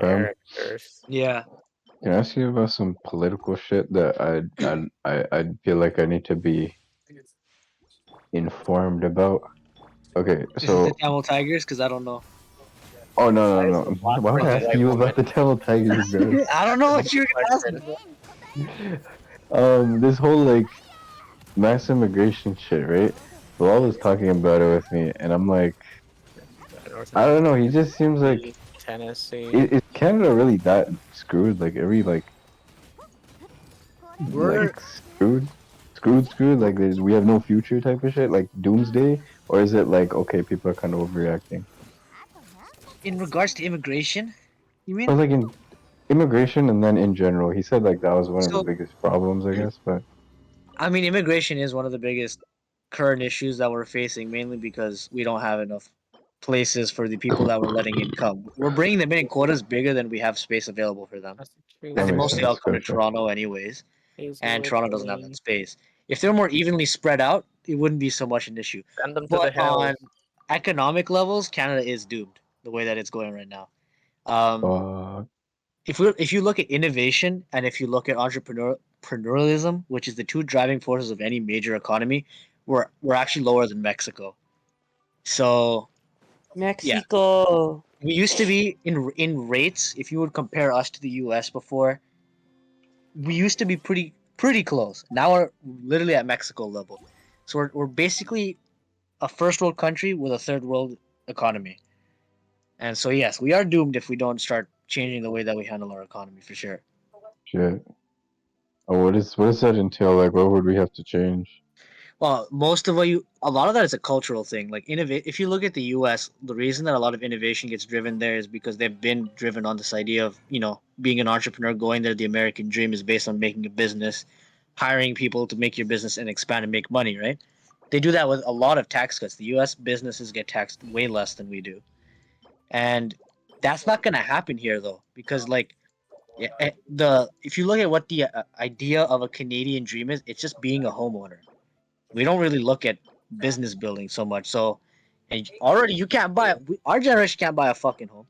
Characters. Yeah. Can I ask you about some political shit that I feel like I need to be informed about? Okay, Is it the so Tamil Tigers? Because I don't know. oh Why no is no the no! black Why would I person a ask white you woman? about the Tamil Tigers, bro? I don't know That's a what good you're asking question. about. This whole like mass immigration shit, right? Bilal was talking about it with me, and I'm like, North I don't know. He just seems like Tennessee. is Canada really that screwed? Like every We're screwed. Like we have no future type of shit, like doomsday, or is it like okay, people are kind of overreacting? in regards to immigration. You I mean? was like in immigration, and then in general, he said like that was one of the So biggest problems, I guess. But I mean, immigration is one of the biggest current issues that we're facing, mainly because we don't have enough places for the people that we're letting in come. We're bringing them in quotas bigger than we have space available for them, that and they Massachusetts. makes mostly all sense. come to Gotcha. Toronto anyways, and Hazelwood, Toronto doesn't have that Maine. space. If they're more evenly spread out, it wouldn't be so much an issue. Send them to the But on hills. economic levels, Canada is doomed the way that it's going right now. Um, Uh, if you look at innovation and if you look at entrepreneurialism, which is the two driving forces of any major economy, we're actually lower than Mexico. So yeah, Mexico. we used to be in rates. If you would compare us to the U.S. before, we used to be pretty close. Now we're literally at Mexico level. So we're basically a first world country with a third world economy. And so yes, we are doomed if we don't start changing the way that we handle our economy for sure. shit. Oh, what does that entail? Like, what would we have to change? Well, a lot of that is a cultural thing. Like innovate. If you look at the U.S., the reason that a lot of innovation gets driven there is because they've been driven on this idea of being an entrepreneur, going there. The American dream is based on making a business, hiring people to make your business and expand and make money. Right? They do that with a lot of tax cuts. The U.S. businesses get taxed way less than we do, and that's not going to happen here though, because like the if you look at what the idea of a Canadian dream is, it's just being a homeowner. We don't really look at business building so much. So, and already you can't buy our generation can't buy a fucking home.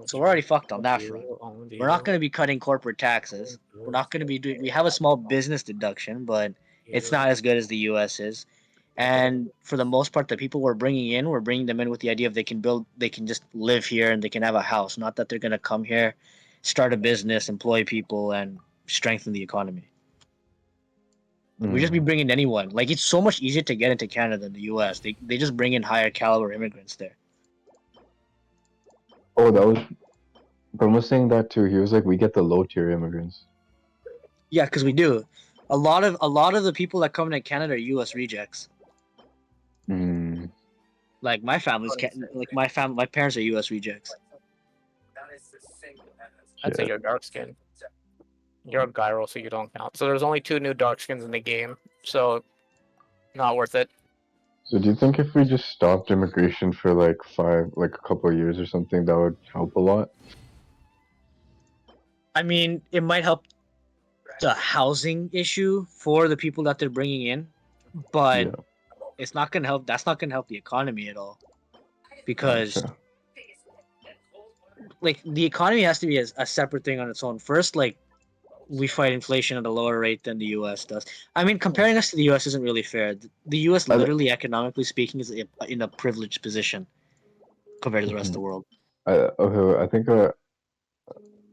So we're already fucked on that front. Own We're not deal. going to be cutting corporate taxes. We're not going to be doing. We have a small business deduction, but it's not as good as the U.S. is. And for the most part, the people we're bringing them in with the idea of they can just live here and they can have a house. Not that they're going to come here, start a business, employ people, and strengthen the economy. We just be Mm. bringing anyone. Like it's so much easier to get into Canada than the U.S. They just bring in higher caliber immigrants there. Oh, that was. Bro was saying that too. He was like, we get the low tier immigrants. Yeah, because we do. A lot of the people that come to Canada are U.S. rejects. Mm. Like my family's like my parents are U.S. rejects. I'd say Shit. you're dark skin. You're a gyro, so you don't count. So there's only 2 new dark skins in the game, so not worth it. So do you think if we just stopped immigration for like a couple of years or something, that would help a lot? I mean, it might help the housing issue for the people that they're bringing in, but Yeah. it's not gonna help. That's not gonna help the economy at all because Gotcha. like the economy has to be a separate thing on its own. First, like we fight inflation at a lower rate than the U.S. does. I mean, comparing us to the U.S. isn't really fair. The U.S. I, literally, economically speaking, is in a privileged position compared to the rest of the mhm. world. Okay, I think. Can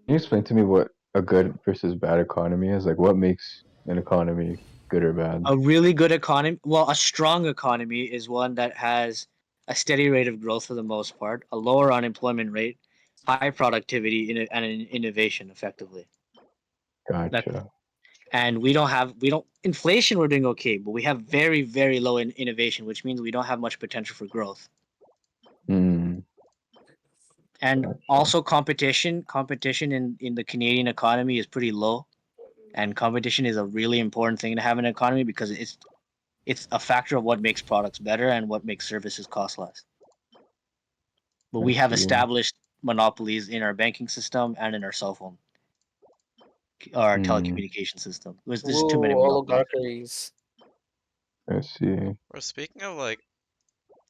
you explain to me what a good versus bad economy is? Like, what makes an economy good or bad? A really good economy, well, a strong economy is one that has a steady rate of growth for the most part, a lower unemployment rate, high productivity, and an innovation effectively. That Gotcha. and we don't inflation. We're doing okay, but we have very low innovation, which means we don't have much potential for growth. Mm, And gotcha. also competition in the Canadian economy is pretty low, and competition is a really important thing to have in an economy because it's a factor of what makes products better and what makes services cost less. But I we have see. established monopolies in our banking system and in our cell phone, our Mm, telecommunication system. There's too many Ooh, monopolies. oligarchies. I see. Bro, speaking of like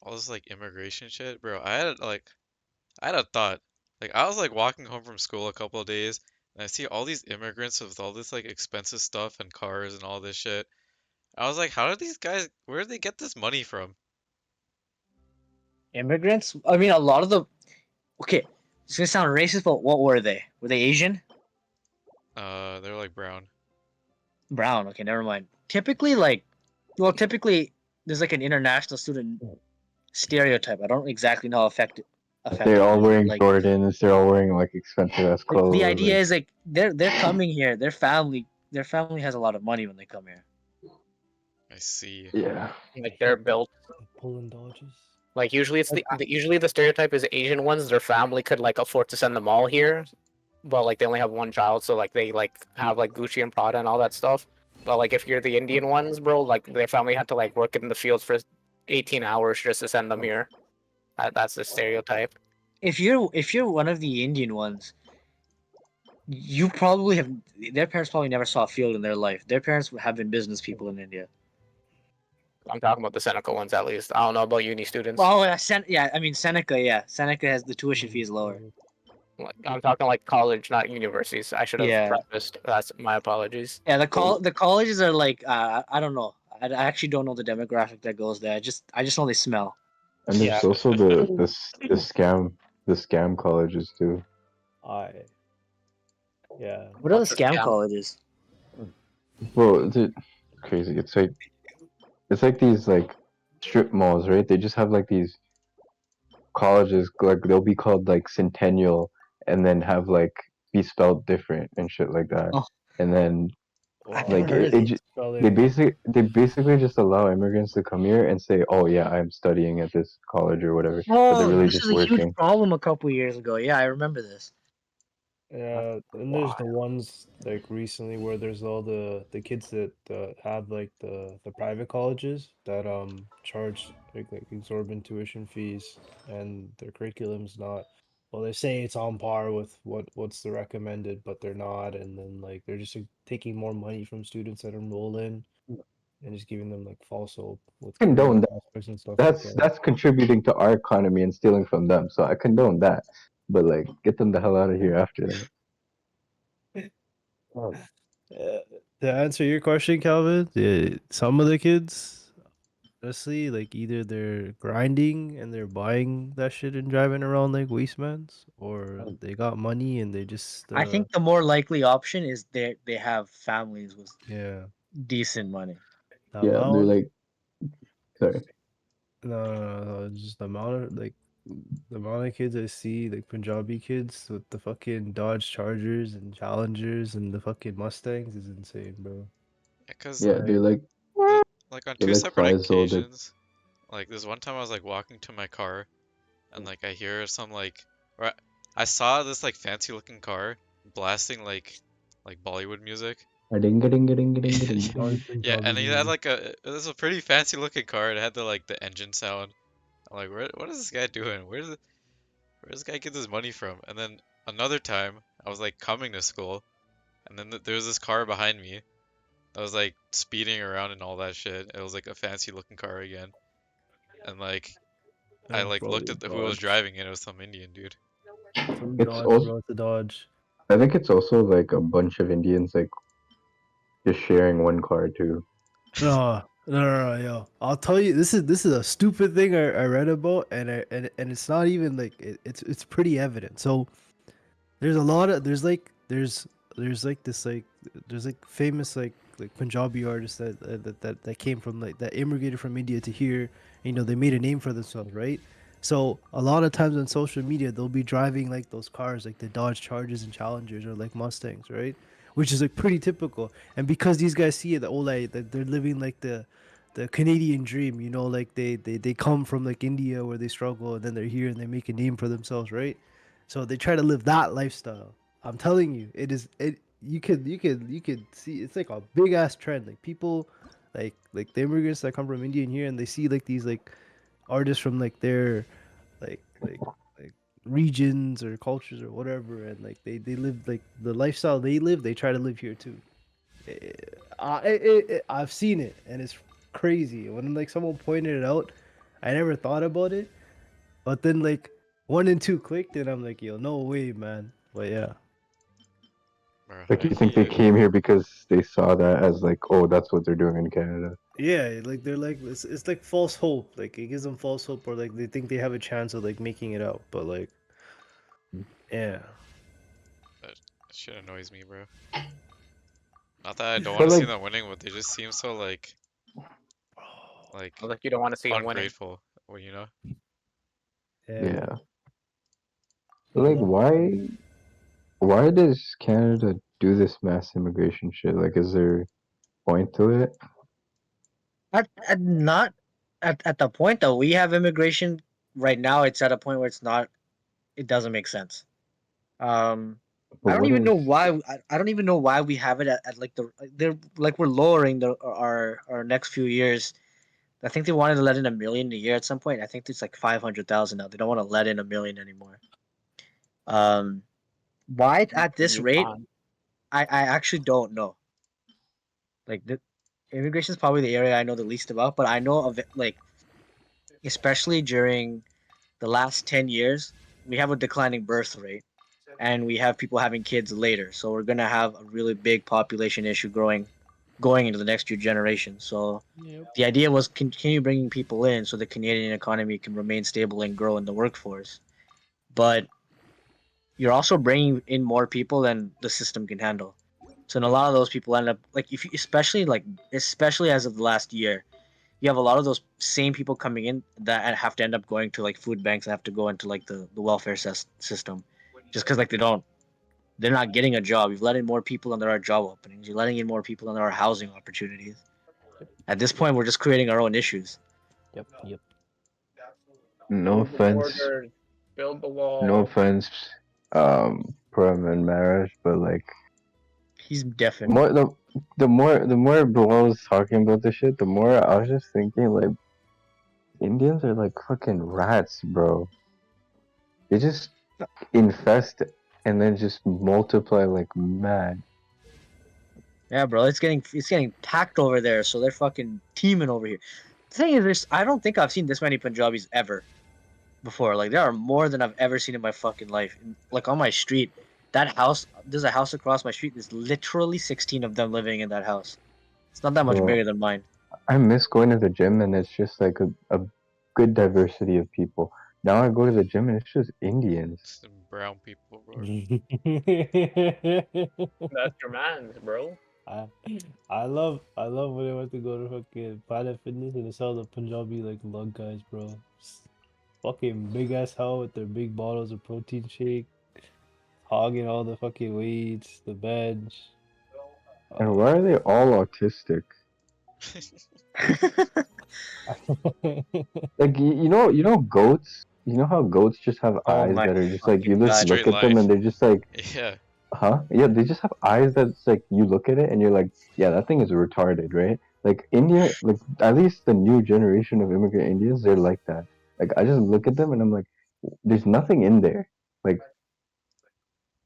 all this like immigration shit, bro, I had a thought. Like I was like walking home from school a couple of days, and I see all these immigrants with all this like expensive stuff and cars and all this shit. I was like, how do these guys? Where do they get this money from? Immigrants? I mean, a lot of the. Okay, it's gonna sound racist, but what were they? Were they Asian? They're like brown. Brown. Okay, never mind. Typically, there's like an international student stereotype. I don't exactly know how They're effective it all is, but wearing like Jordans. They're all wearing like expensive ass the clothes. idea Like is like they're coming here. Their family has a lot of money when they come here. I see. yeah, Like they're built. Pulling dodges. Like usually it's usually the stereotype is Asian ones. Their family could like afford to send them all here, but like they only have one child, so like they like have like Gucci and Prada and all that stuff. But like if you're the Indian ones, bro, like their family had to like work in the fields for 18 hours just to send them here. That's the stereotype. If you're one of the Indian ones, you probably have their parents probably never saw a field in their life. Their parents have been business people in India. I'm talking about the Seneca ones at least. I don't know about uni students. Well, yeah, I mean Seneca. Yeah, Seneca has the tuition fee is lower. Like, I'm talking like college, not universities. I should have Yeah, prefaced. That's my apologies. yeah. The colleges are like I don't know. I actually don't know the demographic that goes there. I just know they smell. and Yeah. there's also the scam colleges too. I. Yeah. What are the What's the scam scam? colleges? Well, it's crazy. It's like these like strip malls, right? They just have like these colleges, like they'll be called like Centennial, and then have like be spelled different and shit like that. Oh, And then I've like never heard of these. Spelling. they basically just allow immigrants to come here and say, oh yeah, I'm studying at this college or whatever, but they're Oh, really this just is a huge working. problem a couple years ago. Yeah, I remember this. Yeah, and there's the ones like recently where there's all the kids that have like the private colleges that charge like exorbitant tuition fees, and their curriculum's not, well, they say it's on par with what's the recommended, but they're not, and then like they're just like, taking more money from students that enroll in and just giving them like false hope with career Condone that. prospects and stuff like that. That's contributing to our economy and stealing from them. So I condone that. But like, get them the hell out of here after that. Uh, to answer your question, Calvin, yeah, some of the kids, honestly, like either they're grinding and they're buying that shit and driving around like wastemans, or they got money and they just I think the more likely option is they have families with yeah, decent money. the Yeah, they're amount, like, sorry. no, just the amount of like the amount of kids I see, like Punjabi kids with the fucking Dodge Chargers and Challengers and the fucking Mustangs is insane, bro. Because Yeah, Like, like on they're two like separate 5 years old. occasions, like this one time I was like walking to my car, and like I hear some like, or I saw this like fancy looking car blasting like Bollywood music. Ding ding ding ding ding Sorry, ding. Yeah, Punjabi and he had music. like it was a pretty fancy looking car. It had the engine sound. I'm like, what is this guy doing? Where does this guy get this money from? And then another time, I was like coming to school, and then there was this car behind me that was like speeding around and all that shit. It was like a fancy looking car again, and like I That's like looked probably at a who was Dodge. driving it. It was some Indian dude. Some It's Dodge, also, bro. It's a Dodge. I think it's also like a bunch of Indians like just sharing one car too. No, yo. I'll tell you, this is a stupid thing I read about, and it's not even like it's pretty evident. So there's a lot of there's like this like there's like famous like Punjabi artists that came from like that immigrated from India to here. You know, they made a name for themselves, right? So a lot of times on social media, they'll be driving like those cars, like the Dodge Chargers and Challengers, or like Mustangs, right? Which is like pretty typical. And because these guys see it, oh, like that they're living like the Canadian dream, you know, like they come from like India where they struggle, and then they're here and they make a name for themselves, right? So they try to live that lifestyle. I'm telling you, it is it. You could see it's like a big ass trend. Like people, like the immigrants that come from India and here, and they see like these like artists from like their like like like regions or cultures or whatever, and like they live like the lifestyle they live. They try to live here too. I've seen it, and it's crazy. When like someone pointed it out, I never thought about it, but then like 1 and 2 clicked, and I'm like, yo, no way, man. But yeah. Bro, Like, I you think they need came here because they saw that as like, oh, that's what they're doing in Canada? Yeah, like they're like it's like false hope. Like it gives them false hope, or like they think they have a chance of like making it out. But like, yeah, that shit annoys me, bro. Not that I don't want But to see like, them winning, but they just seem so like Like you don't want to see him winning. ungrateful. Well, you know? yeah. yeah. But like, why does Canada do this mass immigration shit? Like, is there point to it? At not at the point that we have immigration right now, it's at a point where it's not. It doesn't make sense. But I don't what even is? know why. I don't even know why we have it at like they're like we're lowering our next few years. I think they wanted to let in 1 million a year at some point. I think it's like 500,000 now. They don't want to let in 1 million anymore. Um, why it's at this You're rate? fine. I actually don't know. Like the immigration is probably the area I know the least about, but I know of it, like especially during the last 10 years, we have a declining birth rate, and we have people having kids later. So we're gonna have a really big population issue going into the next few generations. So Yep. the idea was continue bringing people in so the Canadian economy can remain stable and grow in the workforce. But you're also bringing in more people than the system can handle. So, and a lot of those people end up like if you, especially as of the last year, you have a lot of those same people coming in that have to end up going to like food banks and have to go into like the welfare system, just because like they're not getting a job. You've let in more people than there are job openings. You're letting in more people than there are housing opportunities. At this point, we're just creating our own issues. Yep. Yep. No Build the offense, borders, build the no wall. offense, Prem and Marriage, but like, He's deafened. more the more Bilal was talking about this shit, the more I was just thinking like, Indians are like fucking rats, bro. They just infest and then just multiply like mad. Yeah, bro, it's getting packed over there, so they're fucking teaming over here. The thing is, I don't think I've seen this many Punjabis ever before. Like there are more than I've ever seen in my fucking life. Like on my street, that house, there's a house across my street. There's literally 16 of them living in that house. It's not that much Bro, bigger than mine. I miss going to the gym and it's just like a good diversity of people. Now I go to the gym and it's just Indians. Some brown people, bro. That's your man's, bro. I I love when I went to go to fucking Planet Fitness and I saw the Punjabi like lug guys, bro. Fucking big ass hell with their big bottles of protein shake, hogging all the fucking weights, the bench. And why are they all autistic? Like, you know goats. You know how goats just have Oh eyes my that are just like you fucking just god. look Straight at them line. and they're just like, Yeah. huh? Yeah, they just have eyes that's like you look at it and you're like, yeah, that thing is retarded, right? Like India, like at least the new generation of immigrant Indians, they're like that. Like I just look at them and I'm like, there's nothing in there. Like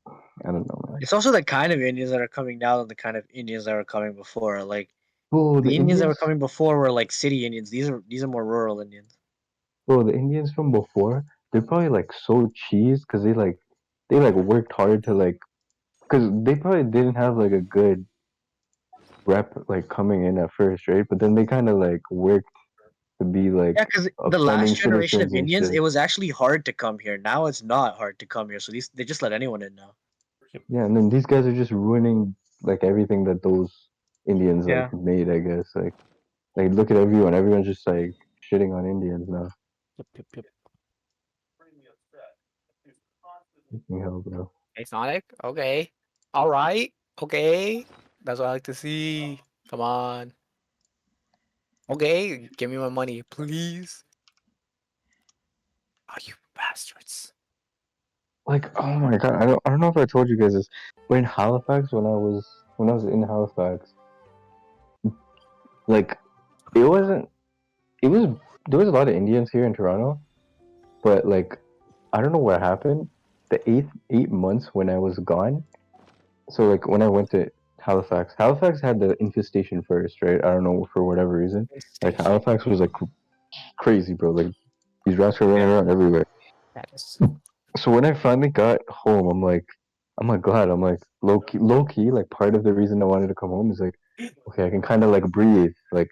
I don't know, man. It's also the kind of Indians that are coming now and the kind of Indians that were coming before. Like Bro, the the Indians that were Indians, coming before were like city Indians. These are more rural Indians. the Indians from before, they're probably like so cheese because they like worked hard to like, because they probably didn't have like a good rep like coming in at first, right? But then they kind of like worked to be like Yeah, because the upstanding last generation citizens of and Indians, shit. it was actually hard to come here. Now it's not hard to come here. So they just let anyone in now. Yeah, and then these guys are just ruining like everything that those Indians like Yeah. made, I guess. Like look at everyone. Everyone's just like shitting on Indians now. Yep, yep, yep. Fucking hell, bro. Hey, Sonic. Okay. All right. Okay. That's what I like to see. Come on. Okay. Give me my money, please. Oh, you bastards. Like, oh my god, I don't know if I told you guys this. But in Halifax, when I was in Halifax, like it wasn't it was there was a lot of Indians here in Toronto, but like I don't know what happened. The 8 months when I was gone, so like when I went to Halifax had the infestation first, right? I don't know for whatever reason. Like Station. Halifax was like crazy, bro. Like these rats were running Yeah. around everywhere. That's So when I finally got home, I'm like glad. I'm like low key. Like part of the reason I wanted to come home is like, okay, I can kind of like breathe. Like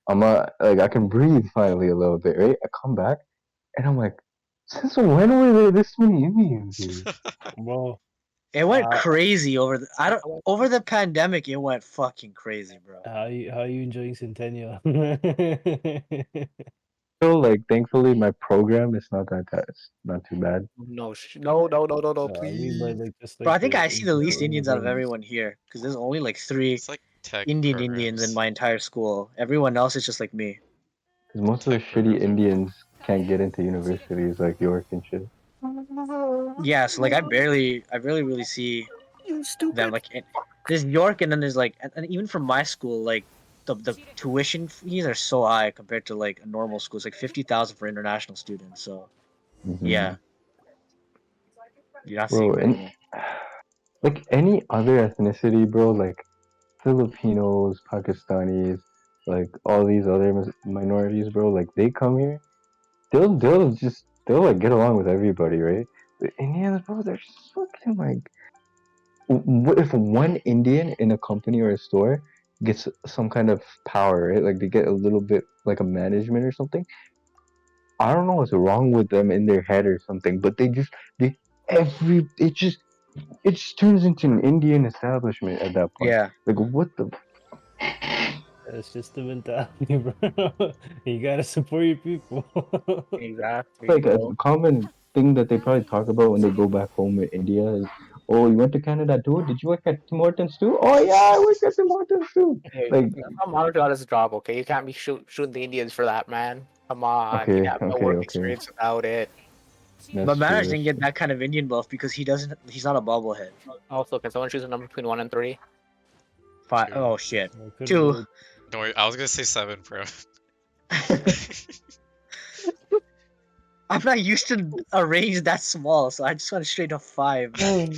I'm not like I can breathe finally a little bit, right? I come back and I'm like, since when were there this many Indians here? Bro, It went uh, crazy over the pandemic. It went fucking crazy, bro. how you enjoying Centennial? So like, thankfully, my program is it's not too bad. no, I mean, but please. like just Bro, like I think I see the the least Indians out of immigrants. everyone here because there's only like three It's like tech Indians in programs. my entire school. Everyone else is just like me. Because most of the Tech shitty programs are fun. Indians can't get into universities like York and shit. Yeah, so like I barely really see You them. stupid. Like there's York, and then there's like, and even from my school, like the tuition fees are so high compared to like a normal school. It's like 50,000 for international students. So Hmm. yeah, you're not seeing Bro, many and there. like any other ethnicity, bro, like Filipinos, Pakistanis, like all these other minorities, bro, like they come here, they'll like get along with everybody, right? The Indians, bro, they're just fucking like if one Indian in a company or a store gets some kind of power, right? Like they get a little bit like a management or something. I don't know what's wrong with them in their head or something, but they every it just turns into an Indian establishment at that point. Yeah, Like what the It's just the mentality, bro. You gotta support your people. Exactly, like a bro. common thing that they probably talk about when they go back home in India is, oh, you went to Canada too? Did you work at Tim Hortons too? Oh yeah, I worked at Tim Hortons too. Hey, Like Amar got his job, okay? You can't be shooting the Indians for that, man. Come on, he got no work okay, experience without it. that's but true. Manoj That's didn't get true. that kind of Indian wealth because he's not a bobblehead. Also, can someone choose a number between 1 and 3? Five. Two. Oh shit. Well, could Two. go Don't worry, I was gonna say 7, bro. I'm not used to a range that small, so I just went straight to five, man.